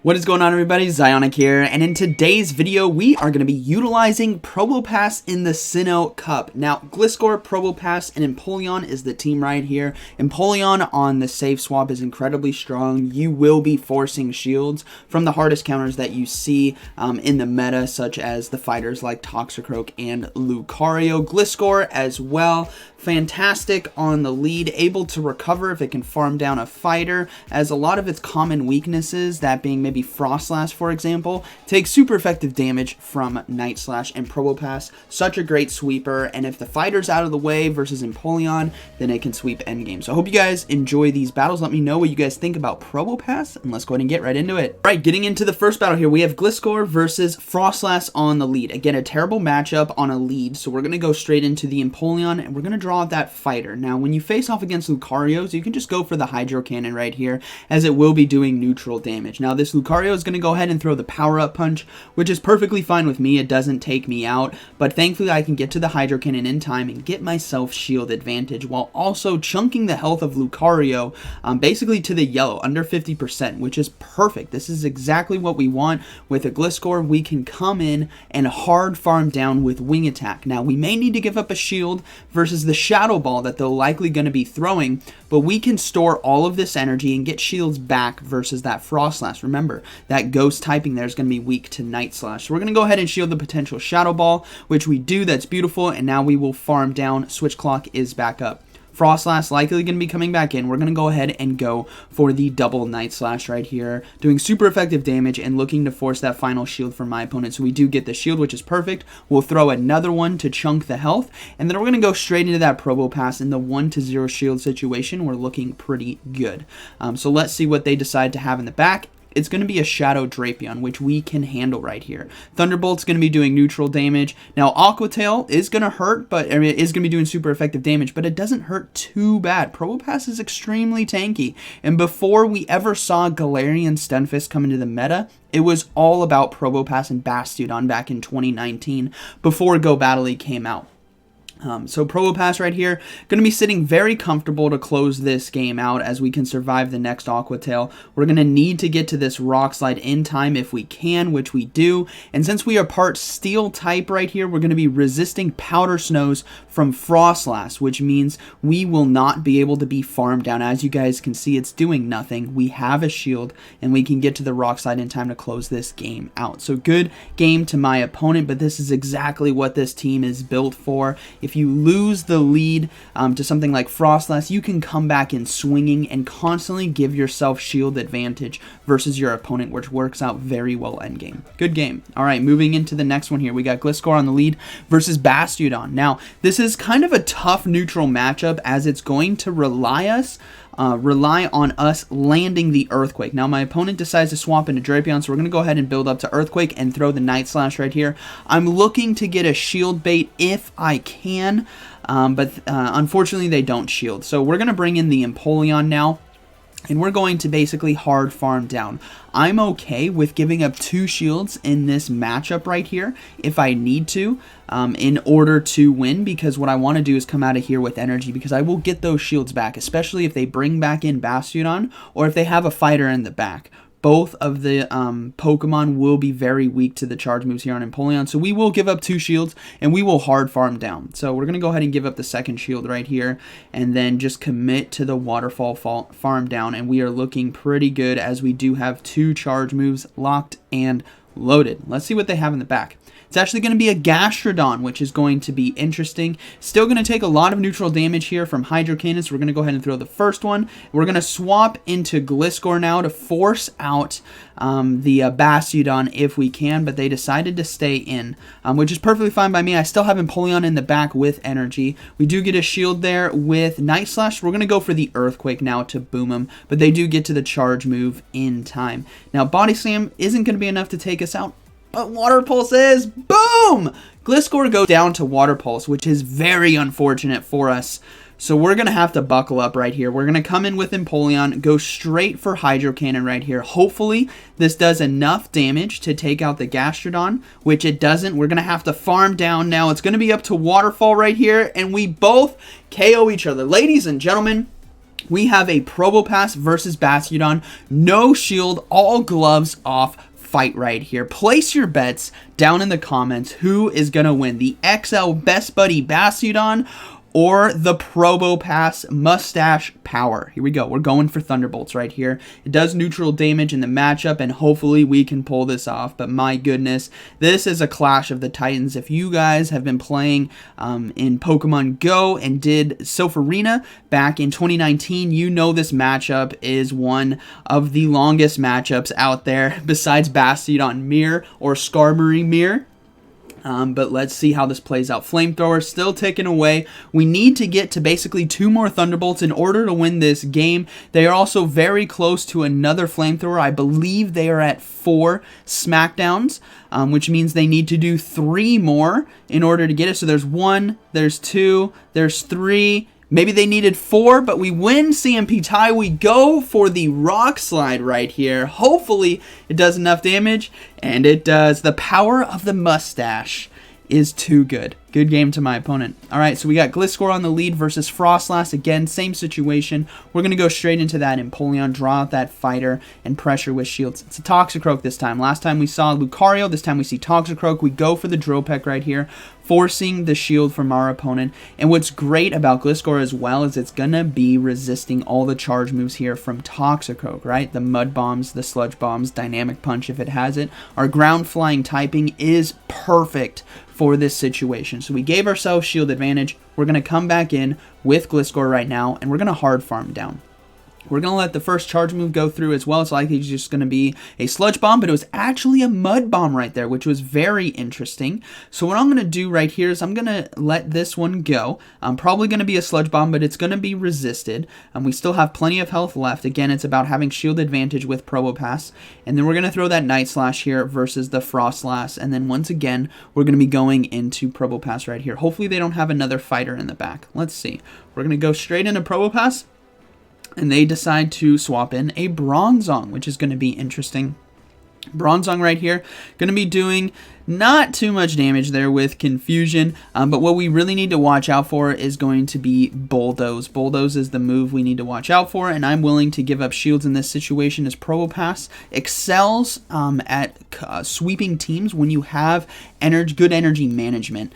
What is going on, everybody? ZyoniK here, and in today's video we are going to be utilizing Probopass in the Sinnoh Cup. Now, Gliscor, Probopass, and Empoleon is the team right here. Empoleon on the safe swap is incredibly strong. You will be forcing shields from the hardest counters that you see in the meta, such as the fighters like Toxicroak and Lucario. Gliscor as well, fantastic on the lead, able to recover if it can farm down a fighter, as a lot of its common weaknesses, that being maybe Froslass, for example, takes super effective damage from Night Slash and Probopass. Such a great sweeper, and if the fighter's out of the way versus Empoleon, then it can sweep endgame. So I hope you guys enjoy these battles. Let me know what you guys think about Probopass, and let's go ahead and get right into it. All right, getting into the first battle here, we have Gliscor versus Froslass on the lead. Again, a terrible matchup on a lead, so we're going to go straight into the Empoleon, and we're going to draw out that fighter. Now, when you face off against Lucario, you can just go for the Hydro Cannon right here, as it will be doing neutral damage. Now, this Lucario is going to go ahead and throw the power-up punch, which is perfectly fine with me. It doesn't take me out, but thankfully I can get to the Hydro Cannon in time and get myself shield advantage, while also chunking the health of Lucario basically to the yellow, under 50%, which is perfect. This is exactly what we want. With a Gliscor, we can come in and hard farm down with Wing Attack. Now, we may need to give up a shield versus the Shadow Ball that they're likely going to be throwing, but we can store all of this energy and get shields back versus that Froslass. Remember, that ghost typing there is going to be weak to Night Slash. So we're going to go ahead and shield the potential Shadow Ball, which we do. That's beautiful, and now we will farm down. Switch clock is back up. Froslass likely going to be coming back in. We're going to go ahead and go for the double Night Slash right here, doing super effective damage and looking to force that final shield from my opponent. So we do get the shield, which is perfect. We'll throw another one to chunk the health, and then we're going to go straight into that Probopass in the 1-0 shield situation. We're looking pretty good. So let's see what they decide to have in the back. It's going to be a Shadow Drapion, which we can handle right here. Thunderbolt's going to be doing neutral damage. Now, Aqua Tail is going to hurt, but it is going to be doing super effective damage, but it doesn't hurt too bad. Probopass is extremely tanky, and before we ever saw Galarian Stunfisk come into the meta, it was all about Probopass and Bastiodon back in 2019, before Go Battle League came out. So Probopass right here, going to be sitting very comfortable to close this game out, as we can survive the next Aqua Tail. We're going to need to get to this Rock Slide in time if we can, which we do. And since we are part Steel type right here, we're going to be resisting Powder Snows from Froslass, which means we will not be able to be farmed down. As you guys can see, it's doing nothing. We have a shield, and we can get to the Rock Slide in time to close this game out. So good game to my opponent, but this is exactly what this team is built for. If you lose the lead to something like Froslass, you can come back in swinging and constantly give yourself shield advantage versus your opponent, which works out very well endgame. Good game. All right, moving into the next one here. We got Gliscor on the lead versus Bastiodon. Now, this is kind of a tough neutral matchup, as it's going to rely on us landing the Earthquake. Now, my opponent decides to swap into Drapion, so we're going to go ahead and build up to Earthquake and throw the Night Slash right here. I'm looking to get a shield bait if I can, but unfortunately they don't shield. So we're going to bring in the Empoleon now, and we're going to basically hard farm down. I'm okay with giving up 2 shields in this matchup right here if I need to in order to win, because what I want to do is come out of here with energy, because I will get those shields back, especially if they bring back in Bastiodon or if they have a fighter in the back. Both of the Pokemon will be very weak to the charge moves here on Empoleon, so we will give up 2 shields, and we will hard farm down. So we're going to go ahead and give up the second shield right here, and then just commit to the Waterfall farm down, and we are looking pretty good, as we do have 2 charge moves locked and loaded. Let's see what they have in the back. It's actually going to be a Gastrodon, which is going to be interesting. Still going to take a lot of neutral damage here from Hydro Cannon, so we're going to go ahead and throw the first one. We're going to swap into Gliscor now to force out the Bastiodon if we can, but they decided to stay in, which is perfectly fine by me. I still have Empoleon in the back with energy. We do get a shield there with Night Slash. We're going to go for the Earthquake now to boom them, but they do get to the charge move in time. Now, Body Slam isn't going to be enough to take us out, but Water Pulse is. Boom! Gliscor goes down to Water Pulse, which is very unfortunate for us. So we're going to have to buckle up right here. We're going to come in with Empoleon, go straight for Hydro Cannon right here. Hopefully, this does enough damage to take out the Gastrodon, which it doesn't. We're going to have to farm down now. It's going to be up to Waterfall right here, and we both KO each other. Ladies and gentlemen, we have a Probopass versus Bastiodon. No shield, all gloves off fight right here. Place your bets down in the comments. Who is going to win? The XL Best Buddy Bastiodon or the Probopass Mustache Power? Here we go. We're going for Thunderbolts right here. It does neutral damage in the matchup, and hopefully we can pull this off. But my goodness, this is a clash of the titans. If you guys have been playing in Pokemon Go and did Sofarina back in 2019, you know this matchup is one of the longest matchups out there besides Bastiodon Mirror or Skarmory Mirror. But let's see how this plays out. Flamethrower still ticking away. We need to get to basically 2 more Thunderbolts in order to win this game. They are also very close to another Flamethrower. I believe they are at 4 Smackdowns, which means they need to do 3 more in order to get it. So there's 1, there's 2, there's 3. Maybe they needed 4, but we win CMP tie. We go for the Rock Slide right here. Hopefully it does enough damage, and it does. The power of the mustache is too good. Good game to my opponent. All right, so we got Gliscor on the lead versus Froslass. Again, same situation. We're going to go straight into that Empoleon, draw out that fighter, and pressure with shields. It's a Toxicroak this time. Last time we saw Lucario. This time we see Toxicroak. We go for the Drill Peck right here, forcing the shield from our opponent. And what's great about Gliscor as well is it's going to be resisting all the charge moves here from Toxicroak, right? The Mud Bombs, the Sludge Bombs, Dynamic Punch if it has it. Our ground flying typing is perfect for this situation. So we gave ourselves shield advantage. We're going to come back in with Gliscor right now, and we're going to hard farm down. We're going to let the first charge move go through as well. It's likely just going to be a Sludge Bomb, but it was actually a Mud Bomb right there, which was very interesting. So what I'm going to do right here is I'm going to let this one go. I'm probably going to be a Sludge Bomb, but it's going to be resisted. We still have plenty of health left. Again, it's about having shield advantage with Probopass. And then we're going to throw that Night Slash here versus the Froslass. And then once again, we're going to be going into Probopass right here. Hopefully they don't have another fighter in the back. Let's see. We're going to go straight into Probopass. And they decide to swap in a Bronzong, which is going to be interesting. Bronzong right here, going to be doing not too much damage there with Confusion, but what we really need to watch out for is going to be Bulldoze. Bulldoze is the move we need to watch out for, and I'm willing to give up shields in this situation as Probopass excels at sweeping teams when you have good energy management.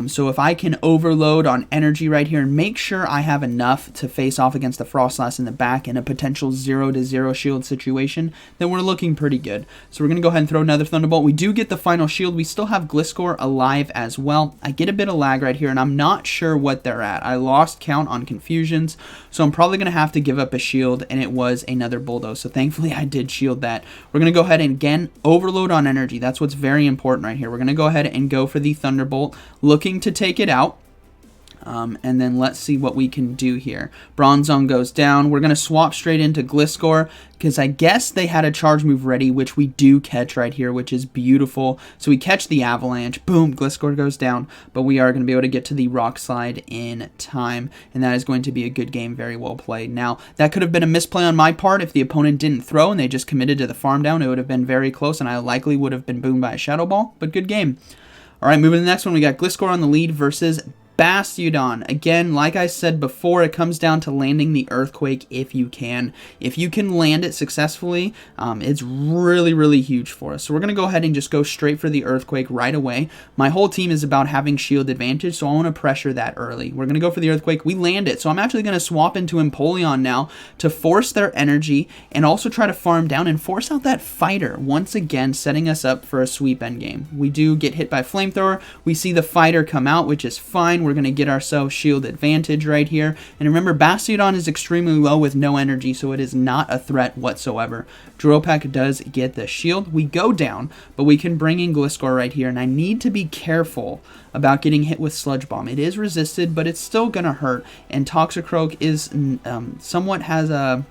So if I can overload on energy right here and make sure I have enough to face off against the Froslass in the back in a potential 0-0 shield situation, then we're looking pretty good. So we're going to go ahead and throw another Thunderbolt. We do get the final shield. We still have Gliscor alive as well. I get a bit of lag right here, and I'm not sure what they're at. I lost count on Confusions, so I'm probably going to have to give up a shield, and it was another Bulldoze. So thankfully I did shield that. We're going to go ahead and again overload on energy. That's what's very important right here. We're going to go ahead and go for the Thunderbolt, looking to take it out. And then let's see what we can do here. Bronzong goes down. We're going to swap straight into Gliscor because I guess they had a charge move ready, which we do catch right here, which is beautiful. So we catch the Avalanche. Boom, Gliscor goes down. But we are going to be able to get to the Rock Slide in time. And that is going to be a good game. Very well played. Now, that could have been a misplay on my part if the opponent didn't throw and they just committed to the farm down. It would have been very close, and I likely would have been boomed by a Shadow Ball. But good game. All right, moving to the next one. We got Gliscor on the lead versus Bastiodon. Again, like I said before, it comes down to landing the Earthquake if you can. If you can land it successfully, it's really, really huge for us. So we're going to go ahead and just go straight for the Earthquake right away. My whole team is about having shield advantage, so I want to pressure that early. We're going to go for the Earthquake. We land it, so I'm actually going to swap into Empoleon now to force their energy and also try to farm down and force out that fighter, once again setting us up for a sweep endgame. We do get hit by Flamethrower. We see the fighter come out, which is fine. We're going to get ourselves shield advantage right here. And remember, Bastiodon is extremely low with no energy, so it is not a threat whatsoever. Drill Peck does get the shield. We go down, but we can bring in Gliscor right here, and I need to be careful about getting hit with Sludge Bomb. It is resisted, but it's still going to hurt, and Toxicroak is somewhat has a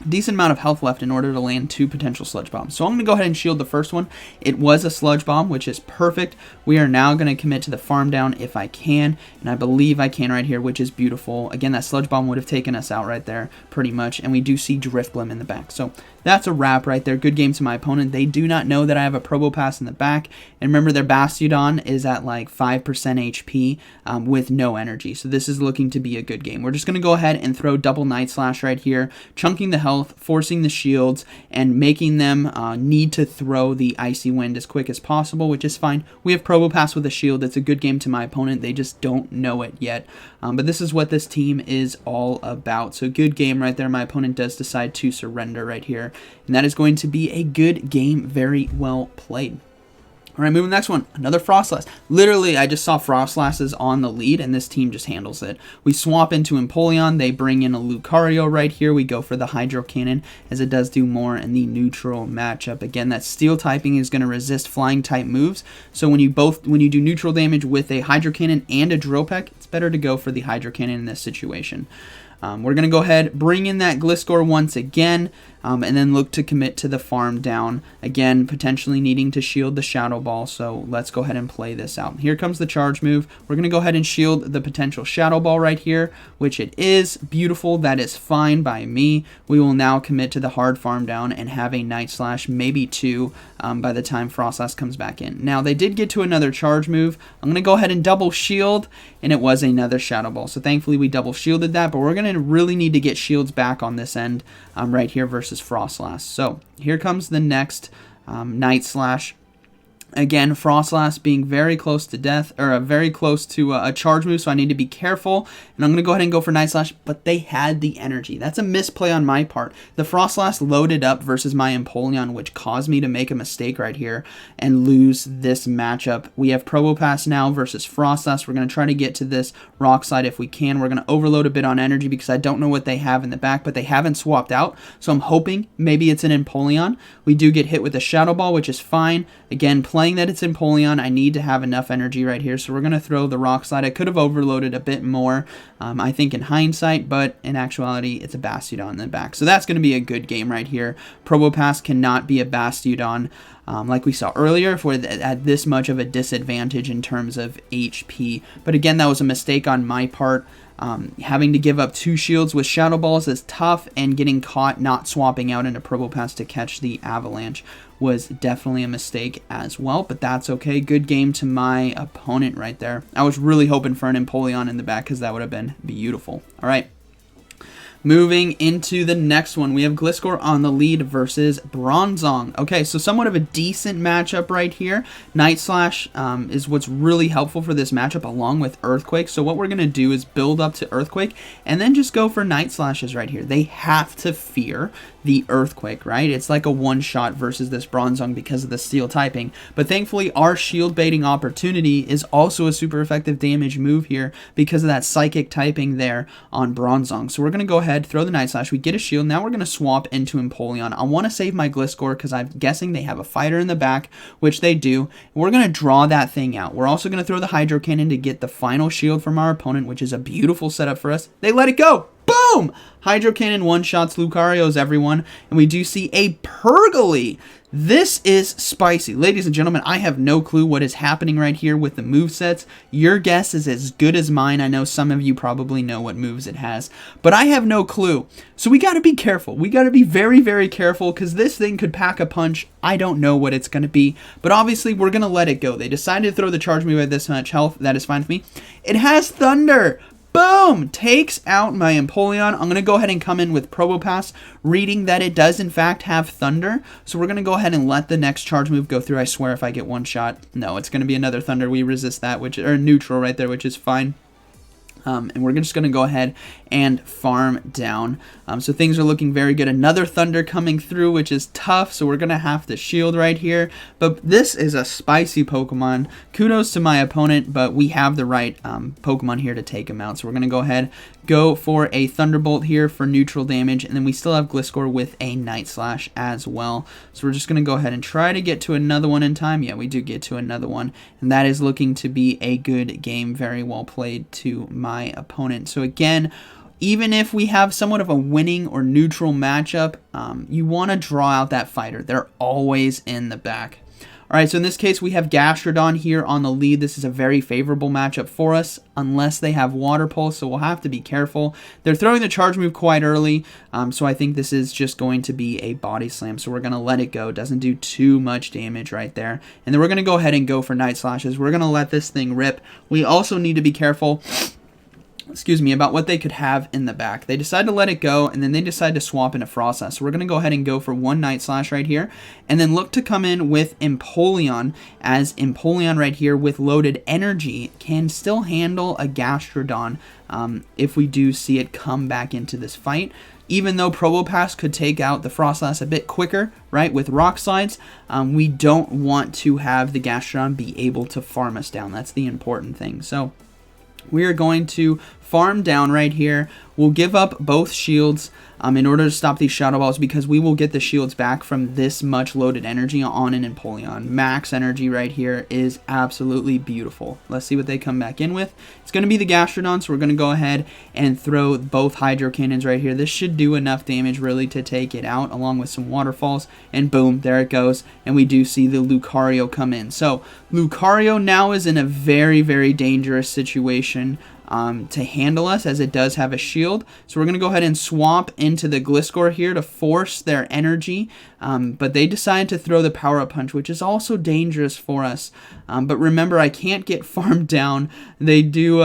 decent amount of health left in order to land 2 potential Sludge Bombs. So I'm going to go ahead and shield the first one. It was a Sludge Bomb, which is perfect. We are now going to commit to the farm down if I can, and I believe I can right here, which is beautiful. Again, that Sludge Bomb would have taken us out right there pretty much, and we do see Drifblim in the back. So that's a wrap right there. Good game to my opponent. They do not know that I have a Probopass in the back, and remember their Bastiodon is at like 5% HP with no energy. So this is looking to be a good game. We're just going to go ahead and throw double Night Slash right here, chunking the health, forcing the shields, and making them need to throw the Icy Wind as quick as possible, which is fine. We have Probopass with a shield. It's a good game to my opponent. They just don't know it yet. But this is what this team is all about. So good game right there. My opponent does decide to surrender right here, and that is going to be a good game. Very well played. All right, moving to the next one, another Froslass. Literally, I just saw Froslasses on the lead, and this team just handles it. We swap into Empoleon. They bring in a Lucario right here. We go for the Hydro Cannon, as it does do more in the neutral matchup. Again, that Steel typing is going to resist Flying type moves. So when you do neutral damage with a Hydro Cannon and a Drill Peck, it's better to go for the Hydro Cannon in this situation. We're going to go ahead, bring in that Gliscor once again, and then look to commit to the farm down. Again, potentially needing to shield the Shadow Ball, so let's go ahead and play this out. Here comes the charge move. We're going to go ahead and shield the potential Shadow Ball right here, which it is. Beautiful. That is fine by me. We will now commit to the hard farm down and have a Night Slash, maybe 2, by the time Froslass comes back in. Now, they did get to another charge move. I'm going to go ahead and double shield, and it was another Shadow Ball. So thankfully, we double shielded that, but we're going to really need to get shields back on this end right here versus Froslass. So here comes the next Night Slash. Again, Froslass being very close to death, or very close to a charge move, so I need to be careful. And I'm going to go ahead and go for Night Slash, but they had the energy. That's a misplay on my part. The Froslass loaded up versus my Empoleon, which caused me to make a mistake right here and lose this matchup. We have Probopass now versus Froslass. We're going to try to get to this Rock Slide if we can. We're going to overload a bit on energy because I don't know what they have in the back, but they haven't swapped out, so I'm hoping maybe it's an Empoleon. We do get hit with a Shadow Ball, which is fine. Again, playing that it's Empoleon, I need to have enough energy right here, so we're going to throw the Rock Slide. I could have overloaded a bit more, I think, in hindsight, but in actuality, it's a Bastiodon in the back. So that's going to be a good game right here. Probopass cannot be a Bastiodon like we saw earlier if we're at this much of a disadvantage in terms of HP. But again, that was a mistake on my part. Having to give up 2 shields with Shadow Balls is tough, and getting caught not swapping out into Probopass to catch the Avalanche was definitely a mistake as well, but that's okay. Good game to my opponent right there. I was really hoping for an Empoleon in the back because that would have been beautiful. All right. Moving into the next one, we have Gliscor on the lead versus Bronzong. Okay, so somewhat of a decent matchup right here. Night Slash is what's really helpful for this matchup along with Earthquake. So what we're going to do is build up to Earthquake and then just go for Night Slashes right here. They have to fear the Earthquake, right? It's like a one-shot versus this Bronzong because of the Steel typing. But thankfully, our shield baiting opportunity is also a super effective damage move here because of that Psychic typing there on Bronzong. So we're going to go ahead, throw the Night Slash. We get a shield. Now we're going to swap into Empoleon. I want to save my Gliscor because I'm guessing they have a fighter in the back, which they do. We're going to draw that thing out. We're also going to throw the Hydro Cannon to get the final shield from our opponent, which is a beautiful setup for us. They let it go. Boom! Hydro Cannon one-shots Lucario's, everyone. And we do see a Pergly. This is spicy. Ladies and gentlemen, I have no clue what is happening right here with the movesets. Your guess is as good as mine. I know some of you probably know what moves it has, but I have no clue. So we got to be careful. We got to be very, very careful because this thing could pack a punch. I don't know what it's going to be, but obviously we're going to let it go. They decided to throw the charge move at this much health. That is fine with me. It has Thunder. Boom! Takes out my Empoleon. I'm going to go ahead and come in with Probopass, reading that it does in fact have Thunder. So we're going to go ahead and let the next charge move go through. I swear if I get one shot. No, it's going to be another Thunder. We resist that, or neutral right there, which is fine. And we're just going to go ahead and farm down. So things are looking very good. Another Thunder coming through, which is tough. So we're going to have to shield right here. But this is a spicy Pokemon. Kudos to my opponent, but we have the right Pokemon here to take him out. So we're going to go ahead, go for a Thunderbolt here for neutral damage. And then we still have Gliscor with a Night Slash as well. So we're just going to go ahead and try to get to another one in time. Yeah, we do get to another one. And that is looking to be a good game. Very well played to my opponent. So again, even if we have somewhat of a winning or neutral matchup, you want to draw out that fighter. They're always in the back. All right, so in this case, we have Gastrodon here on the lead. This is a very favorable matchup for us, unless they have Water Pulse, so we'll have to be careful. They're throwing the charge move quite early, so I think this is just going to be a Body Slam, so we're going to let it go. It doesn't do too much damage right there. And then we're going to go ahead and go for Night Slashes. We're going to let this thing rip. We also need to be careful, about what they could have in the back. They decide to let it go, and then they decide to swap into Froslass. So we're going to go ahead and go for one Night Slash right here, and then look to come in with Empoleon, as Empoleon right here with loaded energy can still handle a Gastrodon if we do see it come back into this fight. Even though Probopass could take out the Froslass a bit quicker, right, with Rock Slides, we don't want to have the Gastrodon be able to farm us down. That's the important thing. So we are going to farm down right here. We'll give up both shields in order to stop these Shadow Balls, because we will get the shields back from this much loaded energy on an Empoleon. Max energy right here is absolutely beautiful. Let's see what they come back in with. It's going to be the Gastrodon, so we're going to go ahead and throw both Hydro Cannons right here. This should do enough damage really to take it out, along with some Waterfalls, and boom, there it goes, and we do see the Lucario come in. So Lucario now is in a very, very dangerous situation to handle us, as it does have a shield. So we're going to go ahead and swap into the Gliscor here to force their energy, but they decide to throw the Power Up Punch, which is also dangerous for us. But remember, I can't get farmed down. They do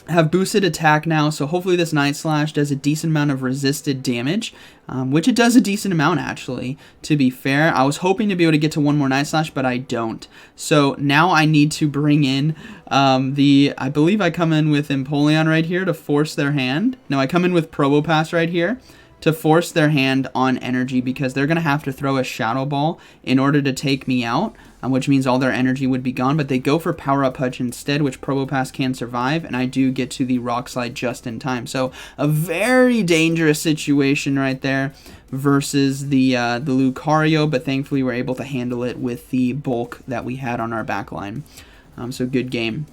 have boosted attack now, so hopefully this Night Slash does a decent amount of resisted damage, which it does a decent amount actually, to be fair. I was hoping to be able to get to one more Night Slash, but I don't. So now I need to bring in I believe I come in with Empoleon right here to force their hand. No, I come in with Probopass right here to force their hand on energy, because they're going to have to throw a Shadow Ball in order to take me out, which means all their energy would be gone, but they go for Power Up Punch instead, which Probopass can survive, and I do get to the Rock Slide just in time. So a very dangerous situation right there versus the Lucario, but thankfully we're able to handle it with the bulk that we had on our back line. So good game.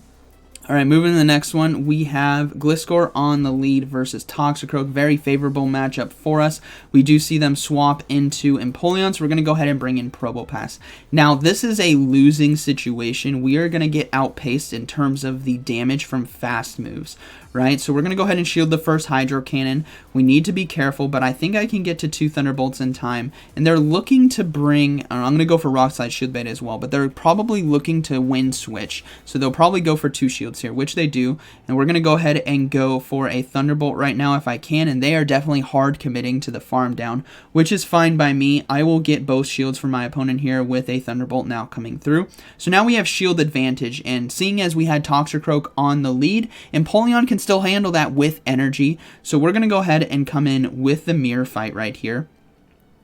All right, moving to the next one, we have Gliscor on the lead versus Toxicroak. Very favorable matchup for us. We do see them swap into Empoleon, so we're going to go ahead and bring in Probopass. Now, this is a losing situation. We are going to get outpaced in terms of the damage from fast moves, right? So we're going to go ahead and shield the first Hydro Cannon. We need to be careful, but I think I can get to 2 Thunderbolts in time. And they're looking to bring, I'm going to go for Rock Slide Shield Bait as well, but they're probably looking to Wind Switch. So they'll probably go for 2 shields here, which they do. And we're going to go ahead and go for a Thunderbolt right now if I can. And they are definitely hard committing to the farm down, which is fine by me. I will get both shields from my opponent here with a Thunderbolt now coming through. So now we have shield advantage. And seeing as we had Toxicroak on the lead, Empoleon can still handle that with energy. So we're going to go ahead and come in with the Mirror Fight right here.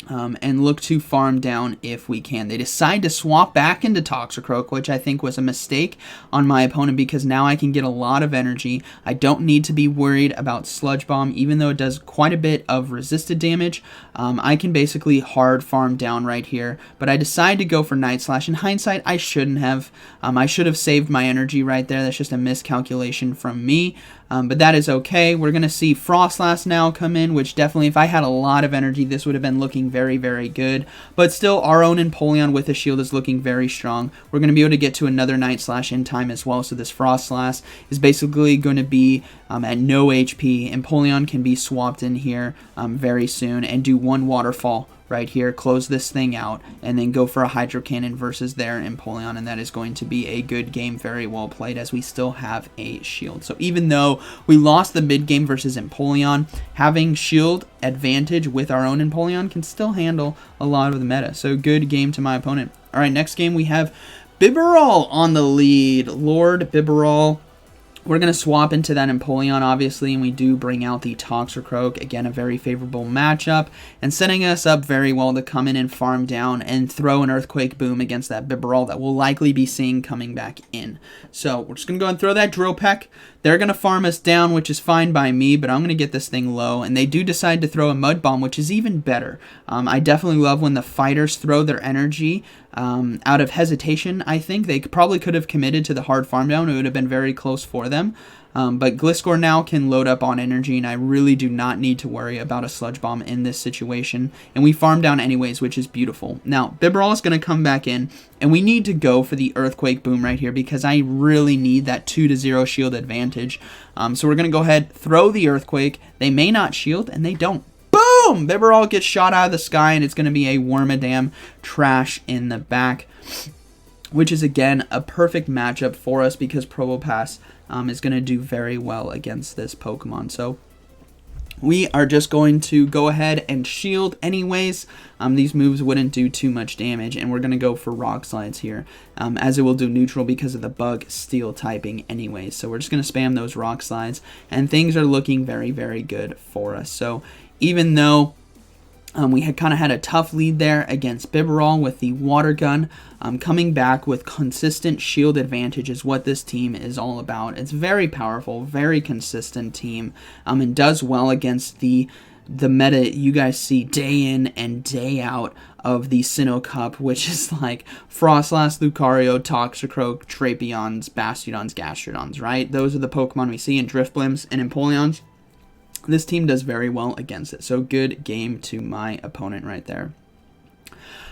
And look to farm down if we can. They decide to swap back into Toxicroak, which I think was a mistake on my opponent, because now I can get a lot of energy. I don't need to be worried about Sludge Bomb, even though it does quite a bit of resisted damage. I can basically hard farm down right here, but I decide to go for Night Slash. In hindsight, I shouldn't have. I should have saved my energy right there. That's just a miscalculation from me. But that is okay. We're going to see Froslass now come in, which definitely, if I had a lot of energy, this would have been looking very, very good. But still, our own Empoleon with a shield is looking very strong. We're going to be able to get to another Night Slash in time as well. So this Froslass is basically going to be at no HP. Empoleon can be swapped in here very soon and do one Waterfall right here, close this thing out, and then go for a Hydro Cannon versus their Empoleon, and that is going to be a good game, very well played, as we still have a shield. So even though we lost the mid game versus Empoleon, having shield advantage with our own Empoleon can still handle a lot of the meta. So good game to my opponent. All right, next game we have Bibarel on the lead. Lord Bibarel. We're going to swap into that Empoleon, obviously, and we do bring out the Toxicroak. Again, a very favorable matchup, and setting us up very well to come in and farm down and throw an Earthquake Boom against that Bibarel that we'll likely be seeing coming back in. So we're just going to go and throw that Drill Peck. They're going to farm us down, which is fine by me, but I'm going to get this thing low, and they do decide to throw a Mud Bomb, which is even better. I definitely love when the fighters throw their energy out of hesitation. I think they probably could have committed to the hard farm down. It would have been very close for them. But Gliscor now can load up on energy, and I really do not need to worry about a Sludge Bomb in this situation. And we farm down anyways, which is beautiful. Now, Bibarel is going to come back in, and we need to go for the Earthquake Boom right here because I really need that 2-0 shield advantage. So we're going to go ahead, throw the Earthquake. They may not shield, and they don't. Boom! Bibarel gets shot out of the sky, and it's going to be a Wormadam trash in the back, which is, again, a perfect matchup for us because Probopass is going to do very well against this Pokemon. So we are just going to go ahead and shield anyways. These moves wouldn't do too much damage, and we're going to go for Rock Slides here, as it will do neutral because of the bug steel typing anyways. So we're just going to spam those Rock Slides, and things are looking very, very good for us. So even though we had kind of had a tough lead there against Bibarel with the Water Gun, coming back with consistent shield advantage is what this team is all about. It's very powerful, very consistent team, and does well against the meta you guys see day in and day out of the Sinnoh Cup, which is like Froslass, Lucario, Toxicroak, Drapions, Bastiodons, Gastrodons, right? Those are the Pokemon we see in Drifblims and Empoleons. This team does very well against it, so good game to my opponent right there.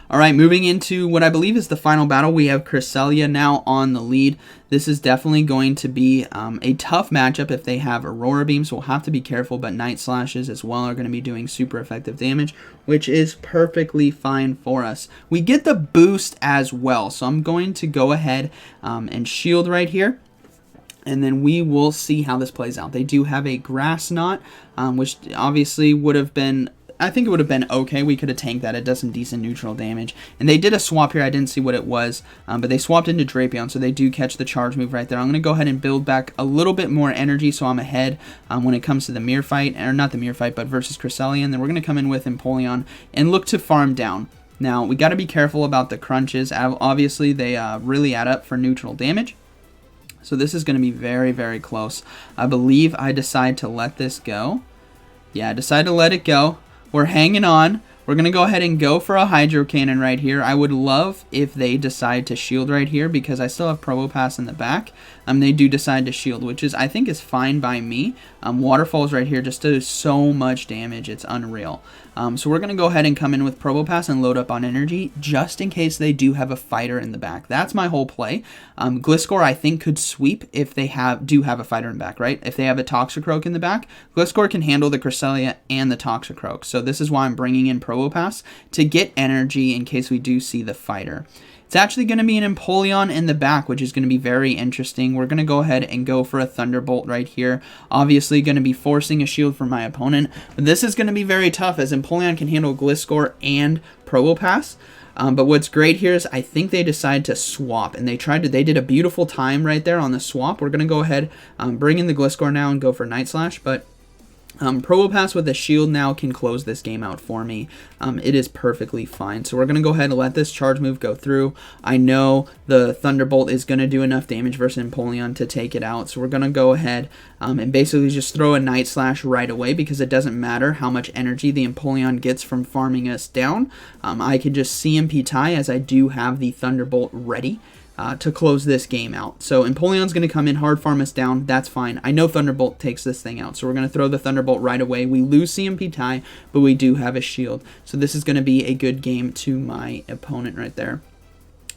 All right, moving into what I believe is the final battle, we have Cresselia now on the lead. This is definitely going to be a tough matchup if they have Aurora Beams, so we'll have to be careful, but Night Slashes as well are going to be doing super effective damage, which is perfectly fine for us. We get the boost as well, so I'm going to go ahead and shield right here. And then we will see how this plays out. They do have a Grass Knot, which obviously would have been, I think it would have been okay. We could have tanked that. It does some decent neutral damage. And they did a swap here. I didn't see what it was, but they swapped into Drapion, so they do catch the charge move right there. I'm going to go ahead and build back a little bit more energy so I'm ahead when it comes to the mirror fight, or not the mirror fight, but versus Cresselia. And then we're going to come in with Empoleon and look to farm down. Now, we got to be careful about the crunches. Obviously, they really add up for neutral damage. So this is going to be very, very close. I believe I decide to let this go. Yeah, I decide to let it go. We're hanging on. We're going to go ahead and go for a Hydro Cannon right here. I would love if they decide to shield right here because I still have Probopass in the back. They do decide to shield, which is, I think, is fine by me. Waterfalls right here just do so much damage. It's unreal. So we're going to go ahead and come in with Probopass and load up on energy just in case they do have a fighter in the back. That's my whole play. Gliscor, I think, could sweep if they do have a fighter in the back, right? If they have a Toxicroak in the back, Gliscor can handle the Cresselia and the Toxicroak. So this is why I'm bringing in Probopass to get energy in case we do see the fighter. It's actually going to be an Empoleon in the back, which is going to be very interesting. We're going to go ahead and go for a Thunderbolt right here. Obviously going to be forcing a shield for my opponent. But this is going to be very tough as Empoleon can handle Gliscor and Probopass. But what's great here is I think they decide to swap, and they did a beautiful time right there on the swap. We're going to go ahead, bring in the Gliscor now and go for Night Slash, but Probopass with a shield now can close this game out for me. It is perfectly fine. So we're going to go ahead and let this charge move go through. I know the Thunderbolt is going to do enough damage versus Empoleon to take it out. So we're going to go ahead and basically just throw a Night Slash right away because it doesn't matter how much energy the Empoleon gets from farming us down. I can just CMP tie as I do have the Thunderbolt ready to close this game out. So Empoleon's going to come in, hard farm us down. That's fine. I know Thunderbolt takes this thing out. So we're going to throw the Thunderbolt right away. We lose CMP tie, but we do have a shield. So this is going to be a good game to my opponent right there.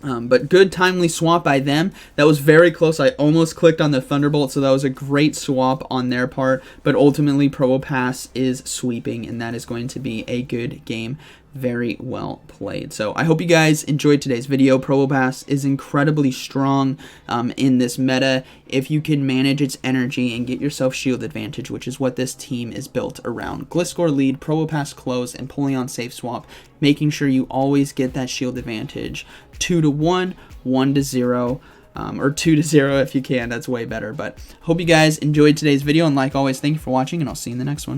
But good timely swap by them. That was very close. I almost clicked on the Thunderbolt, so that was a great swap on their part. But ultimately, Probopass is sweeping, and that is going to be a good game. Very well played. So I hope you guys enjoyed today's video. Probopass is incredibly strong in this meta if you can manage its energy and get yourself shield advantage, which is what this team is built around. Gliscor lead, Probopass close, and Empoleon safe swap, making sure you always get that shield advantage. 2-1, 1-0. Or 2-0 if you can. That's way better. But hope you guys enjoyed today's video, and like always, thank you for watching, and I'll see you in the next one.